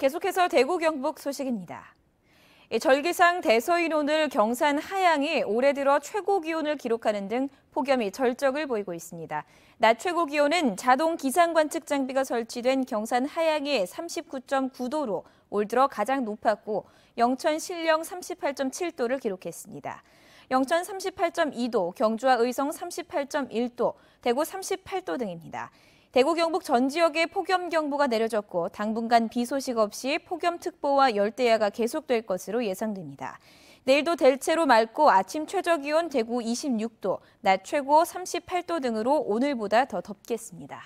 계속해서 대구 경북 소식입니다. 절기상 대서인 오늘 경산 하양이 올해 들어 최고 기온을 기록하는 등 폭염이 절정을 보이고 있습니다. 낮 최고 기온은 자동 기상 관측 장비가 설치된 경산 하양이 39.9도로 올 들어 가장 높았고 영천 신령 38.7도를 기록했습니다. 영천 38.2도, 경주와 의성 38.1도, 대구 38도 등입니다. 대구 경북 전 지역에 폭염경보가 내려졌고 당분간 비 소식 없이 폭염특보와 열대야가 계속될 것으로 예상됩니다. 내일도 대체로 맑고 아침 최저기온 대구 26도, 낮 최고 38도 등으로 오늘보다 더 덥겠습니다.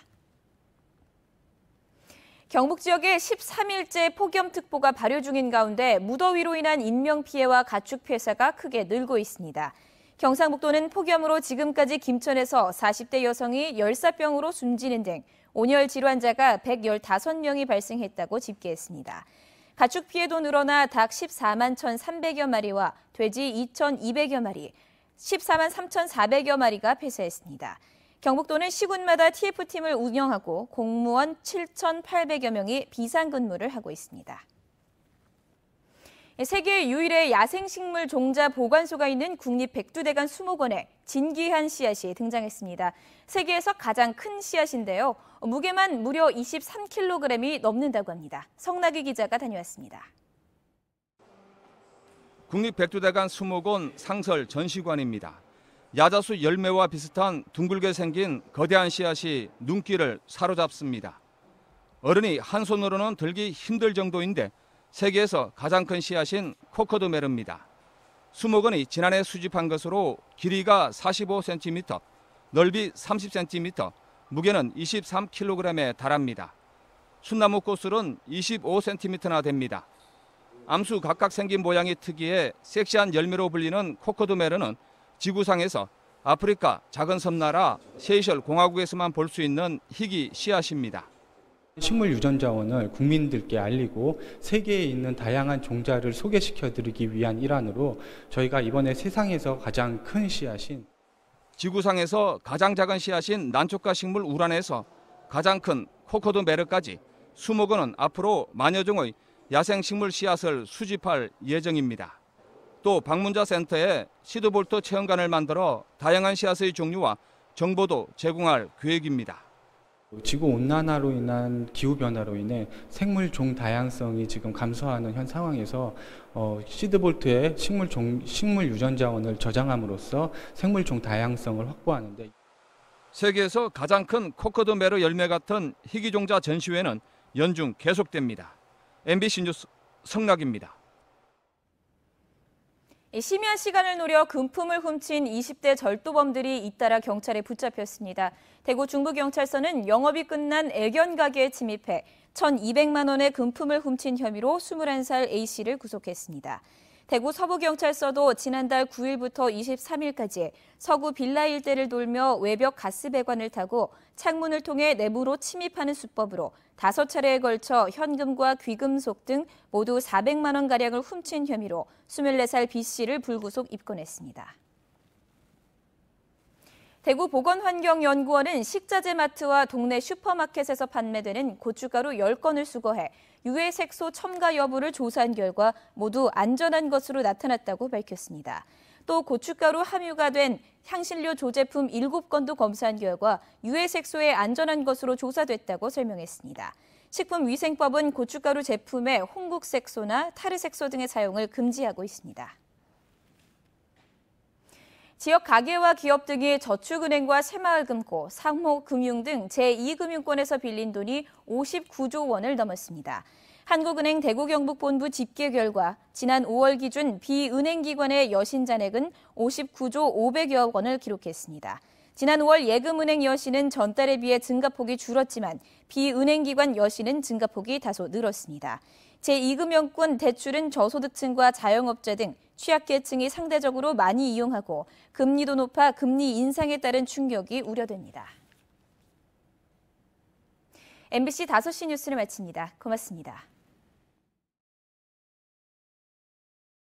경북 지역에 13일째 폭염특보가 발효 중인 가운데 무더위로 인한 인명피해와 가축 폐사가 크게 늘고 있습니다. 경상북도는 폭염으로 지금까지 김천에서 40대 여성이 열사병으로 숨지는 등 온열 질환자가 115명이 발생했다고 집계했습니다. 가축 피해도 늘어나 닭 14만 1,300여 마리와 돼지 2,200여 마리, 14만 3,400여 마리가 폐사했습니다. 경북도는 시군마다 TF팀을 운영하고 공무원 7,800여 명이 비상근무를 하고 있습니다. 세계 유일의 야생식물 종자 보관소가 있는 국립백두대간 수목원에 진귀한 씨앗이 등장했습니다. 세계에서 가장 큰 씨앗인데요. 무게만 무려 23kg이 넘는다고 합니다. 성나기 기자가 다녀왔습니다. 국립백두대간 수목원 상설 전시관입니다. 야자수 열매와 비슷한 둥글게 생긴 거대한 씨앗이 눈길을 사로잡습니다. 어른이 한 손으로는 들기 힘들 정도인데 세계에서 가장 큰 씨앗인 코코드메르입니다. 수목원이 지난해 수집한 것으로 길이가 45cm, 넓이 30cm, 무게는 23kg에 달합니다. 순나무 꽃술은 25cm나 됩니다. 암수 각각 생긴 모양이 특이해 섹시한 열매로 불리는 코코드메르는 지구상에서 아프리카 작은 섬나라 세이셜 공화국에서만 볼 수 있는 희귀 씨앗입니다. 식물 유전자원을 국민들께 알리고 세계에 있는 다양한 종자를 소개시켜드리기 위한 일환으로 저희가 이번에 세상에서 가장 큰 씨앗인 지구상에서 가장 작은 씨앗인 난초가 식물 우란에서 가장 큰 코코드메르까지 수목원은 앞으로 만여 종의 야생식물 씨앗을 수집할 예정입니다. 또 방문자 센터에 시드볼트 체험관을 만들어 다양한 씨앗의 종류와 정보도 제공할 계획입니다. 지구온난화로 인한 기후변화로 인해 생물종 다양성이 지금 감소하는 현 상황에서 시드볼트의 식물 유전자원을 저장함으로써 생물종 다양성을 확보하는데 세계에서 가장 큰 코코드메르 열매 같은 희귀종자 전시회는 연중 계속됩니다. MBC 뉴스 성락입니다. 심야 시간을 노려 금품을 훔친 20대 절도범들이 잇따라 경찰에 붙잡혔습니다. 대구 중부경찰서는 영업이 끝난 애견 가게에 침입해 1,200만 원의 금품을 훔친 혐의로 21살 A씨를 구속했습니다. 대구 서부경찰서도 지난달 9일부터 23일까지 서구 빌라 일대를 돌며 외벽 가스 배관을 타고 창문을 통해 내부로 침입하는 수법으로 5차례에 걸쳐 현금과 귀금속 등 모두 400만 원가량을 훔친 혐의로 24살 B씨를 불구속 입건했습니다. 대구보건환경연구원은 식자재 마트와 동네 슈퍼마켓에서 판매되는 고춧가루 10건을 수거해 유해 색소 첨가 여부를 조사한 결과 모두 안전한 것으로 나타났다고 밝혔습니다. 또 고춧가루 함유가 된 향신료 조제품 7건도 검사한 결과 유해 색소에 안전한 것으로 조사됐다고 설명했습니다. 식품위생법은 고춧가루 제품에 홍국색소나 타르색소 등의 사용을 금지하고 있습니다. 지역 가게와 기업 등이 저축은행과 새마을금고, 상호금융 등 제2금융권에서 빌린 돈이 59조 원을 넘었습니다. 한국은행 대구경북본부 집계 결과 지난 5월 기준 비은행기관의 여신 잔액은 59조 500여 원을 기록했습니다. 지난 5월 예금은행 여신은 전달에 비해 증가폭이 줄었지만 비은행기관 여신은 증가폭이 다소 늘었습니다. 제2금융권 대출은 저소득층과 자영업자 등 취약계층이 상대적으로 많이 이용하고 금리도 높아 금리 인상에 따른 충격이 우려됩니다. MBC 5시 뉴스를 마칩니다. 고맙습니다.